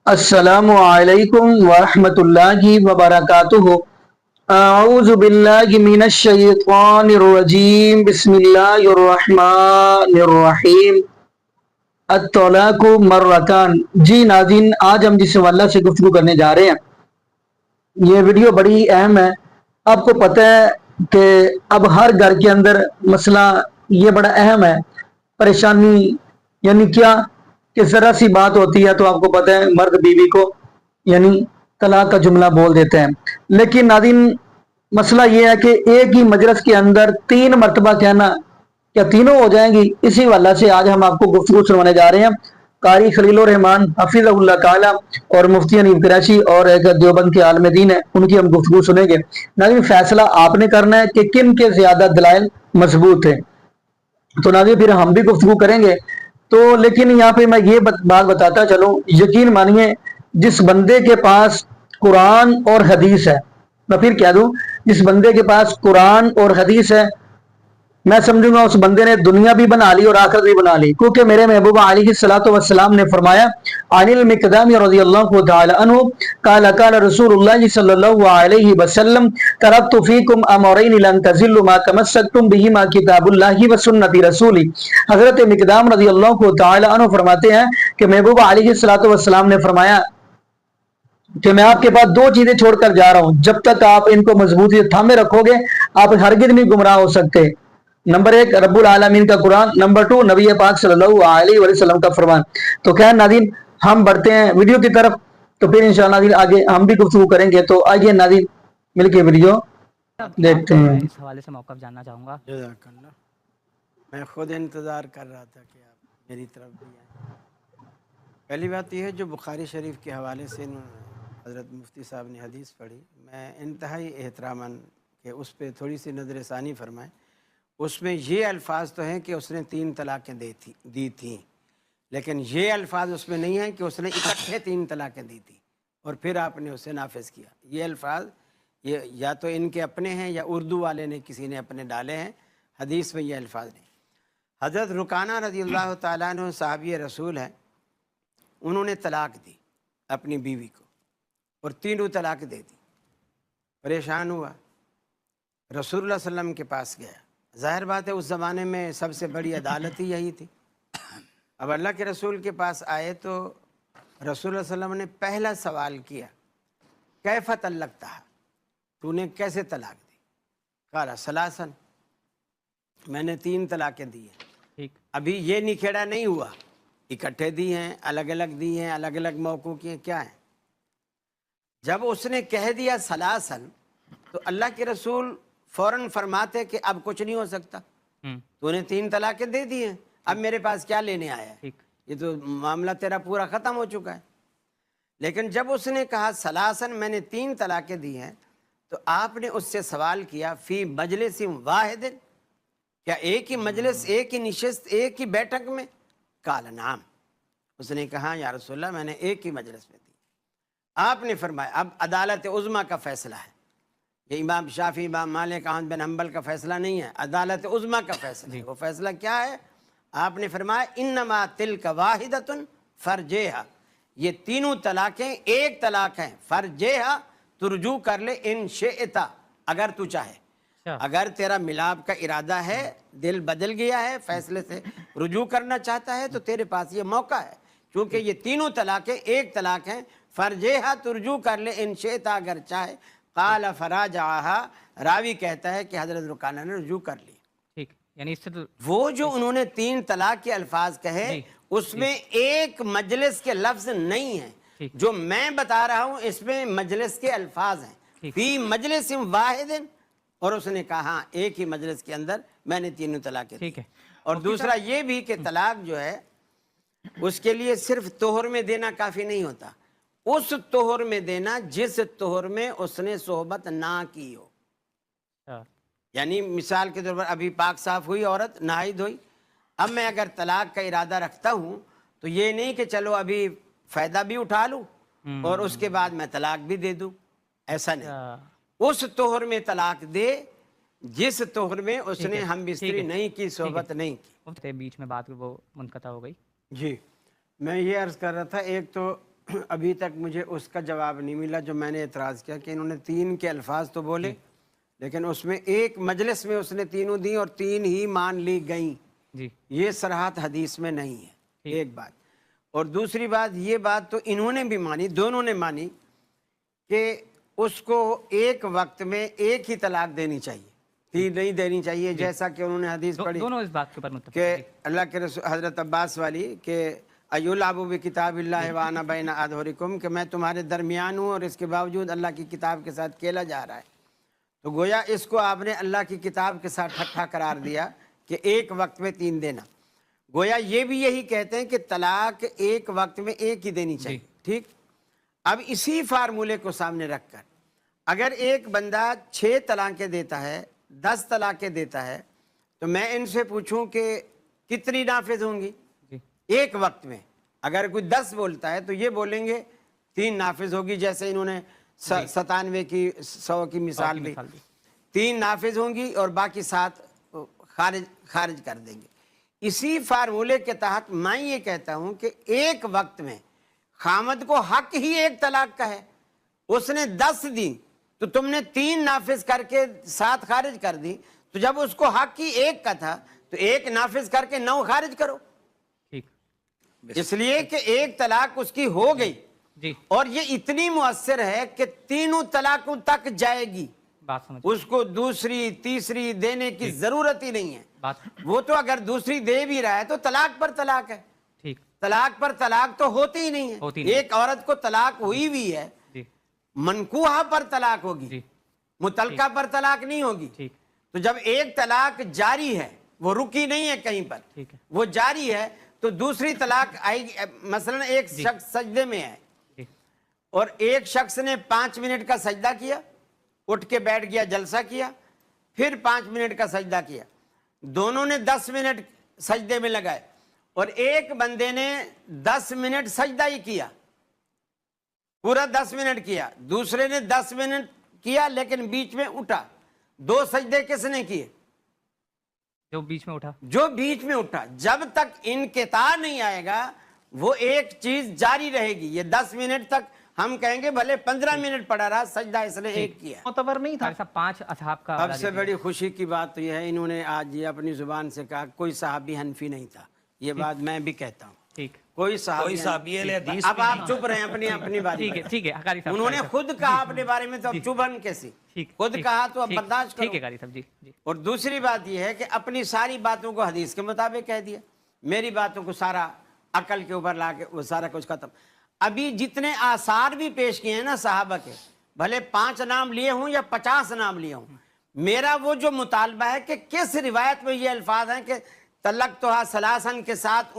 السلام علیکم ورحمۃ اللہ وبرکاتہ۔ اعوذ باللہ من الشیطان الرجیم، بسم اللہ الرحمن الرحیم۔ الطلاق مرتان۔ جی ناظرین، آج ہم جس حوالہ سے گفتگو کرنے جا رہے ہیں، یہ ویڈیو بڑی اہم ہے۔ آپ کو پتہ ہے کہ اب ہر گھر کے اندر مسئلہ یہ بڑا اہم ہے، پریشانی یعنی کیا کہ ذرا سی بات ہوتی ہے تو آپ کو پتہ ہے مرد بیوی کو یعنی طلاق کا جملہ بول دیتے ہیں۔ لیکن ناظرین، مسئلہ یہ ہے کہ ایک ہی مجلس کے اندر 3 مرتبہ کہنا کیا تینوں ہو جائیں گی؟ اسی حوالہ سے آج ہم آپ کو گفتگو سنوانے جا رہے ہیں۔ قاری خلیل الرحمان حفظہ اللہ تعالی اور مفتی انیب قریشی اور ایک دیوبند کے عالم دین ہیں، ان کی ہم گفتگو سنیں گے۔ ناظرین، فیصلہ آپ نے کرنا ہے کہ کن کے زیادہ دلائل مضبوط ہیں۔ تو ناظرین پھر ہم بھی گفتگو کریں گے تو، لیکن یہاں پہ میں یہ بات بتاتا چلوں، یقین مانیے جس بندے کے پاس قرآن اور حدیث ہے، میں پھر کہہ دوں، جس بندے کے پاس قرآن اور حدیث ہے، میں سمجھوں گا اس بندے نے دنیا بھی بنا لی اور آخرت بھی بنا لی، کیونکہ میرے محبوب علیہ السلام نے فرمایا، عن المقدام رضی اللہ تعالی عنہ قال قال رسول اللہ صلی اللہ علیہ وسلم ترکت فیکم امرین لن تضلوا ما تمسکتم بہما کتاب اللہ و سنت رسولی۔ حضرت مقدام رضی اللہ تعالی عنہ فرماتے ہیں کہ محبوب علیہ السلام نے فرمایا کہ میں آپ کے پاس 2 چیزیں چھوڑ کر جا رہا ہوں، جب تک آپ ان کو مضبوطی سے تھامے رکھو گے آپ ہرگز نہیں گمراہ ہو سکتے۔ نمبر 1 رب العالمین کا قرآن، نمبر 2 نبی پاک صلی اللہ علیہ وسلم کا فرمان۔ تو خیر ناظرین، ہم بڑھتے ہیں ویڈیو کی طرف، تو پھر انشاءاللہ ناظرین آگے ہم بھی گفتگو کریں گے۔ تو آئیے ناظرین مل کے ویڈیو دیکھتے ہیں۔ اس حوالے سے موقف جاننا چاہوں گا۔ جزاک اللہ۔ میں خود انتظار کر رہا تھا کہ آپ میری طرف بھی آئیں۔ پہلی بات یہ ہے جو بخاری شریف کے حوالے سے حضرت مفتی صاحب نے حدیث پڑھی، میں انتہائی احتراماً کہ اس پہ تھوڑی سی نظر ثانی فرمائیں۔ اس میں یہ الفاظ تو ہیں کہ اس نے 3 طلاقیں دی تھیں، لیکن یہ الفاظ اس میں نہیں ہیں کہ اس نے اکٹھے 3 طلاقیں دی تھیں اور پھر آپ نے اسے نافذ کیا۔ یہ الفاظ یہ یا تو ان کے اپنے ہیں یا اردو والے نے کسی نے اپنے ڈالے ہیں، حدیث میں یہ الفاظ نہیں۔ حضرت رکانہ رضی اللہ تعالیٰ عنہ صحابی رسول ہیں، انہوں نے طلاق دی اپنی بیوی کو اور 3 طلاق دے دی۔ پریشان ہوا، رسول اللہ صلی اللہ علیہ وسلم کے پاس گیا۔ ظاہر بات ہے اس زمانے میں سب سے بڑی عدالت ہی یہی تھی۔ اب اللہ کے رسول کے پاس آئے تو رسول اللہ صلی اللہ علیہ وسلم نے پہلا سوال کیا، کیف طلقتہا، تو نے کیسے طلاق دی؟ قال ثلاثاً، میں نے 3 طلاقیں دی ہیں۔ ابھی یہ نکھیڑا نہیں ہوا، اکٹھے دی ہیں، الگ الگ دی ہیں، الگ الگ موقعوں کی ہیں، کیا ہیں؟ جب اس نے کہہ دیا ثلاثاً تو اللہ کے رسول فوراً فرماتے کہ اب کچھ نہیں ہو سکتا، تو نے 3 طلاقیں دے دی ہیں، اب میرے پاس کیا لینے آیا ہے؟ یہ تو معاملہ تیرا پورا ختم ہو چکا ہے۔ لیکن جب اس نے کہا ثلاثاً میں نے 3 طلاقیں دی ہیں، تو آپ نے اس سے سوال کیا فی مجلس واحد، کیا ایک ہی مجلس، ایک ہی نشست، ایک ہی بیٹھک میں؟ قال نعم، اس نے کہا یا رسول اللہ میں نے ایک ہی مجلس میں دی۔ آپ نے فرمایا اب عدالت عظمیٰ کا فیصلہ ہے، یہ امام شافعی، امام مالک، احمد بن حنبل کا فیصلہ نہیں ہے، عدالت عظمیٰ کا فیصلہ ہے۔ وہ فیصلہ کیا ہے؟ آپ نے فرمایا انما تلک واحدۃ فرجیہا، یہ 3 طلاقیں ایک طلاق ہیں، فرجیہا تو رجوع کر لے ان شئتا، اگر تو چاہے، اگر تیرا ملاپ کا ارادہ ہے، دل بدل گیا ہے، فیصلے سے رجوع کرنا چاہتا ہے تو تیرے پاس یہ موقع ہے، کیونکہ یہ 3 طلاقیں ایک طلاق ہیں، فرجیہا تو رجوع کر لے ان شئتا اگر چاہے۔ قال فراجعہا، راوی کہتا ہے کہ حضرت رکانہ نے رجوع کر لی۔ ٹھیک، یعنی اس سے تو وہ جو انہوں نے 3 طلاق کے الفاظ کہے اس میں ایک مجلس کے لفظ نہیں ہیں، جو میں بتا رہا ہوں اس میں مجلس کے الفاظ ہیں، فی مجلس واحد، اور اس نے کہا ہاں ایک ہی مجلس کے اندر میں نے 3 طلاقیں دی۔ اور دوسرا یہ بھی کہ طلاق جو ہے اس کے لیے صرف طہر میں دینا کافی نہیں ہوتا، اس طہر میں دینا جس طہر میں اس نے صحبت نہ کی ہو۔ یعنی مثال کے طور پر ابھی پاک صاف ہوئی عورت، نہائی دھوئی، اب میں اگر طلاق کا ارادہ رکھتا ہوں تو یہ نہیں کہ چلو ابھی فائدہ بھی اٹھا لوں اور اس کے بعد میں طلاق بھی دے دوں، ایسا نہیں، اس طہر میں طلاق دے جس طہر میں اس نے ہم بستری نہیں کی، صحبت نہیں کی۔ بیچ میں بات وہ منقطع ہو گئی۔ جی میں یہ عرض کر رہا تھا، ایک تو ابھی تک مجھے اس کا جواب نہیں ملا جو میں نے اعتراض کیا کہ انہوں نے 3 کے الفاظ تو بولے لیکن اس میں ایک مجلس میں اس نے تینوں دی اور 3 ہی مان لی گئیں. جی یہ صراحت حدیث میں نہیں ہے. ایک بات. اور دوسری بات یہ بات تو انہوں نے بھی مانی, دونوں نے مانی کہ اس کو ایک وقت میں ایک ہی طلاق دینی چاہیے, 3 نہیں دینی چاہیے, جیسا کہ انہوں نے حدیث پڑھی دونوں اس بات کے اوپر متفق کہ ہیں. اللہ کے رسول حضرت عباس والی کہ ایلعبوا بکتاب اللہ وانا بین اظہرکم, کہ میں تمہارے درمیان ہوں اور اس کے باوجود اللہ کی کتاب کے ساتھ کھیلا جا رہا ہے. تو گویا اس کو آپ نے اللہ کی کتاب کے ساتھ ٹھٹھا قرار دیا کہ ایک وقت میں 3 دینا. گویا یہ بھی یہی کہتے ہیں کہ طلاق ایک وقت میں ایک ہی دینی چاہیے. ٹھیک. اب اسی فارمولے کو سامنے رکھ کر اگر ایک بندہ 6 طلاقیں دیتا ہے, 10 طلاقیں دیتا ہے, تو میں ان سے پوچھوں کہ کتنی نافذ ہوں گی ایک وقت میں؟ اگر کوئی 10 بولتا ہے تو یہ بولیں گے 3 نافذ ہوگی, جیسے انہوں نے 97 کی 100 کی مثال دی, 3 نافذ ہوں گی اور باقی 7 خارج کر دیں گے. اسی فارمولے کے تحت میں یہ کہتا ہوں کہ ایک وقت میں خامد کو حق ہی ایک طلاق کا ہے, اس نے 10 دی تو تم نے 3 نافذ کر کے 7 خارج کر دی, تو جب اس کو حق ہی ایک کا تھا تو 1 نافذ کر کے 9 خارج کرو. اس لیے کہ ایک طلاق اس کی ہو گئی اور یہ اتنی مؤثر ہے کہ 3 طلاقوں تک جائے گی, اس کو دوسری تیسری دینے کی ضرورت ہی نہیں ہے. وہ تو اگر دوسری دے بھی رہا ہے تو طلاق پر طلاق ہے, طلاق پر طلاق تو ہوتی ہی نہیں ہے. ایک عورت کو طلاق ہوئی بھی ہے, منکوحہ پر طلاق ہوگی, متعلقہ پر طلاق نہیں ہوگی. تو جب ایک طلاق جاری ہے, وہ رکی نہیں ہے کہیں پر, وہ جاری ہے, تو دوسری طلاق آئے گی. مثلا ایک شخص سجدے میں ہے اور ایک شخص نے 5 منٹ کا سجدہ کیا, اٹھ کے بیٹھ گیا, جلسہ کیا, پھر 5 منٹ کا سجدہ کیا, دونوں نے 10 منٹ سجدے میں لگائے, اور ایک بندے نے 10 منٹ سجدہ ہی کیا, پورا 10 منٹ کیا, دوسرے نے 10 منٹ کیا لیکن بیچ میں اٹھا. 2 سجدے کس نے کیے؟ جو بیچ میں اٹھا. جو بیچ میں اٹھا. جب تک انقطاع نہیں آئے گا وہ ایک چیز جاری رہے گی. یہ 10 منٹ تک ہم کہیں گے بھلے 15 منٹ پڑا رہا, سجدہ اس نے ایک کیا. معتبر نہیں تھا. 5 اصحاب کا. سب سے بڑی خوشی کی بات تو یہ ہے انہوں نے آج یہ اپنی زبان سے کہا کوئی صحابی حنفی نہیں تھا. یہ بات میں بھی کہتا ہوں, کوئی صحابی. اب آپ چپ رہے ہیں اپنی باری. ٹھیک ہے قاری صاحب, انہوں نے خود کہا اپنے بارے میں, تو اب چبھن کیسی, خود کہا تو اب برداشت کرو. ٹھیک ہے قاری صاحب. جی. اور دوسری بات یہ ہے کہ اپنی ساری باتوں کو حدیث کے مطابق کہہ دیا, میری باتوں کو سارا عقل کے اوپر لا کے وہ سارا کچھ ختم. ابھی جتنے آثار بھی پیش کیے ہیں نا صحابہ کے, بھلے 5 نام لیے ہوں یا 50 نام لیے ہوں, میرا وہ جو مطالبہ ہے کہ کس روایت میں یہ الفاظ ہیں کہ طلقتھا ثلاثاً کے ساتھ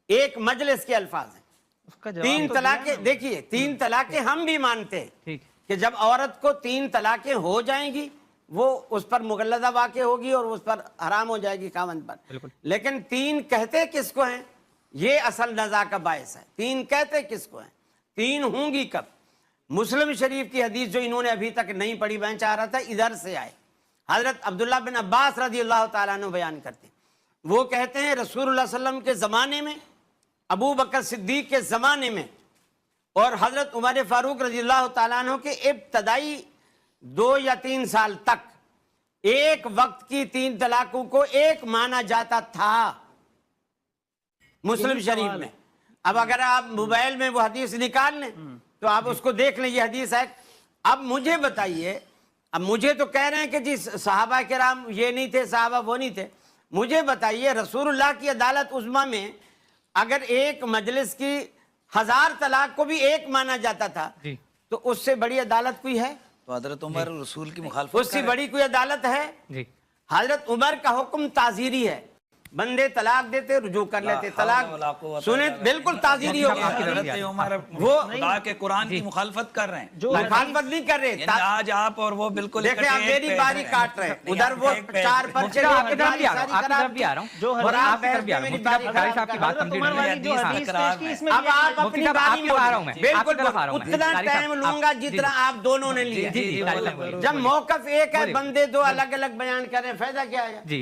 ایک مجلس کے الفاظ ہیں. 3 طلاقیں, دیکھیے 3 طلاقیں ہم بھی مانتے ہیں کہ جب عورت کو 3 طلاقیں ہو جائیں گی وہ اس پر مغلظہ واقع ہوگی اور اس پر حرام ہو جائے گی خاوند پر. لیکن 3 کہتے کس کو ہیں, یہ اصل نزاع کا باعث ہے. 3 کہتے کس کو ہیں, 3 ہوں گی کب؟ مسلم شریف کی حدیث جو انہوں نے ابھی تک نہیں پڑھی, میں چاہ رہا تھا ادھر سے آئے. حضرت عبداللہ بن عباس رضی اللہ تعالیٰ عنہ بیان کرتے ہیں, وہ کہتے ہیں رسول اللہ صلی اللہ علیہ وسلم کے زمانے میں, ابو بکر صدیق کے زمانے میں اور حضرت عمر فاروق رضی اللہ تعالیٰ عنہ کے ابتدائی 2 یا 3 سال تک ایک وقت کی 3 طلاقوں کو ایک مانا جاتا تھا مسلم شریف میں. اب اگر آپ موبائل میں وہ حدیث نکال لیں تو آپ اس کو دیکھ لیں, یہ حدیث ہے. اب مجھے بتائیے, اب مجھے تو کہہ رہے ہیں کہ جی صحابہ کرام یہ نہیں تھے, صحابہ وہ نہیں تھے, مجھے بتائیے رسول اللہ کی عدالت عظمیٰ میں اگر ایک مجلس کی 1000 طلاق کو بھی ایک مانا جاتا تھا تو اس سے بڑی عدالت کوئی ہے؟ تو حضرت عمر رسول کی مخالفت اس سے بڑی کوئی عدالت ہے؟ حضرت عمر کا حکم تعزیری ہے, بندے طلاق دیتے رجوع کر لیتے, طلاق سنیں بالکل تعزیری ہوگا. حضرت عمر وہ خدا کے قرآن کی مخالفت کر رہے ہیں, مخالفت نہیں کر رہے. آج آپ اور وہ بالکل دیکھیں آپ میری باری کاٹ رہے ہیں, ادھر وہ 4 پرچے آپ کی طرف بھی آ رہا ہوں, اور آپ میری باری قاری صاحب کی بات کمپلیٹ ہو گئی. اب آپ اپنی باری میں بالکل اتنا ٹائم لوں گا جتنا آپ دونوں نے لیا. جب موقف ایک ہے, بندے 2 الگ الگ بیان کر رہے ہیں, فائدہ کیا ہے؟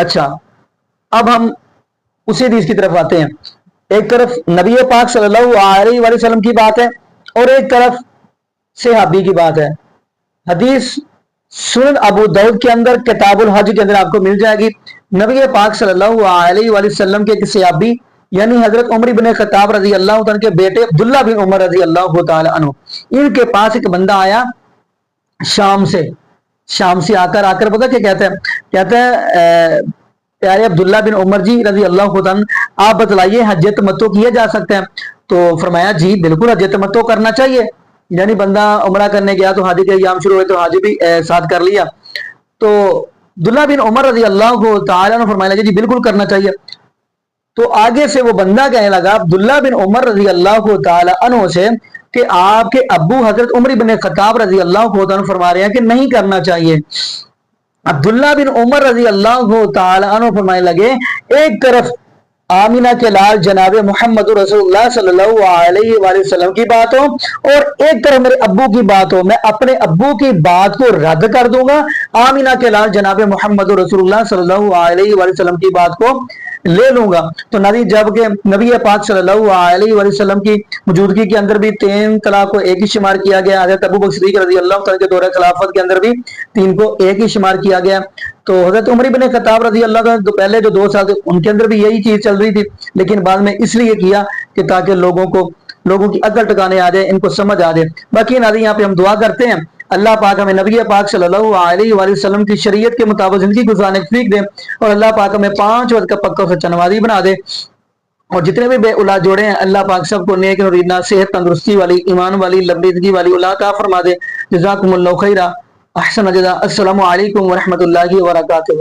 اچھا اب ہم اسی حدیث کی طرف آتے ہیں. ایک طرف نبی پاک صلی اللہ علیہ وآلہ وسلم کی بات ہے اور ایک طرف صحابی کی بات ہے. حدیث سنن ابو داؤد کے اندر کتاب الحج کے اندر آپ کو مل جائے گی. نبی پاک صلی اللہ علیہ وآلہ وسلم کے ایک صحابی یعنی حضرت عمر بن خطاب رضی اللہ تعالیٰ کے بیٹے عبداللہ بن عمر رضی اللہ تعالیٰ عنہ، ان کے پاس ایک بندہ آیا شام سے آ کر پتہ کیا کہتا ہے پیارے عبداللہ بن عمر جی رضی اللہ تعالیٰ آپ بتلائیے حج تمتع کیا جا سکتا ہے؟ تو فرمایا جی بالکل حج تمتع کرنا چاہیے. یعنی بندہ عمرہ کرنے گیا تو حج کے ایام شروع ہوئے تو حج بھی ساتھ کر لیا. تو عبداللہ بن عمر رضی اللہ تعالیٰ عنہ فرمایا جی بالکل کرنا چاہیے. تو آگے سے وہ بندہ کہنے لگا عبداللہ بن عمر رضی اللہ تعالیٰ عنہ سے کہ آپ کے ابو حضرت عمر بن خطاب رضی اللہ تعالیٰ عنہ فرما رہے ہیں کہ نہیں کرنا چاہیے. عبداللہ بن عمر رضی اللہ تعالیٰ عنہ فرمانے لگے ایک طرف آمینہ کے لال جناب محمد رسول اللہ صلی اللہ علیہ وآلہ وسلم کی بات ہو اور ایک طرف میرے ابو کی بات ہو، میں اپنے ابو کی بات کو رد کر دوں گا، آمینہ کے لال جناب محمد رسول اللہ صلی اللہ علیہ وآلہ وسلم کی بات کو لے لوں گا. تو جب کہ نبی پاک صلی اللہ علیہ وآلہ وسلم کی موجودگی کے اندر بھی 3 طلاق کو ایک ہی شمار کیا گیا. حضرت ابو بکر صدیق رضی اللہ تعالیٰ کے دور خلافت کے اندر بھی 3 کو ایک ہی شمار کیا گیا. تو حضرت عمر بن خطاب رضی اللہ تعالیٰ پہلے جو 2 سال تھے ان کے اندر بھی یہی چیز چل رہی تھی، لیکن بعد میں اس لیے کیا کہ تاکہ لوگوں کی عقل ٹکانے آ جائے، ان کو سمجھ آ جائے. باقی ناظرین یہاں پہ ہم دعا کرتے ہیں اللہ پاک ہمیں نبی پاک صلی اللہ علیہ وآلہ وسلم کی شریعت کے مطابق زندگی گزارنے کی توفیق دے اور اللہ پاک ہمیں 5 وقت کا پکا سچا نمازی بنا دے. اور جتنے بھی بے اولاد جوڑے ہیں اللہ پاک سب کو نیک نورینہ صحت تندرستی والی ایمان والی لمبی زندگی والی اولاد عطا فرما دے. جزاکم اللہ خیرہ، احسن جزا. السلام علیکم ورحمۃ اللہ وبرکاتہ.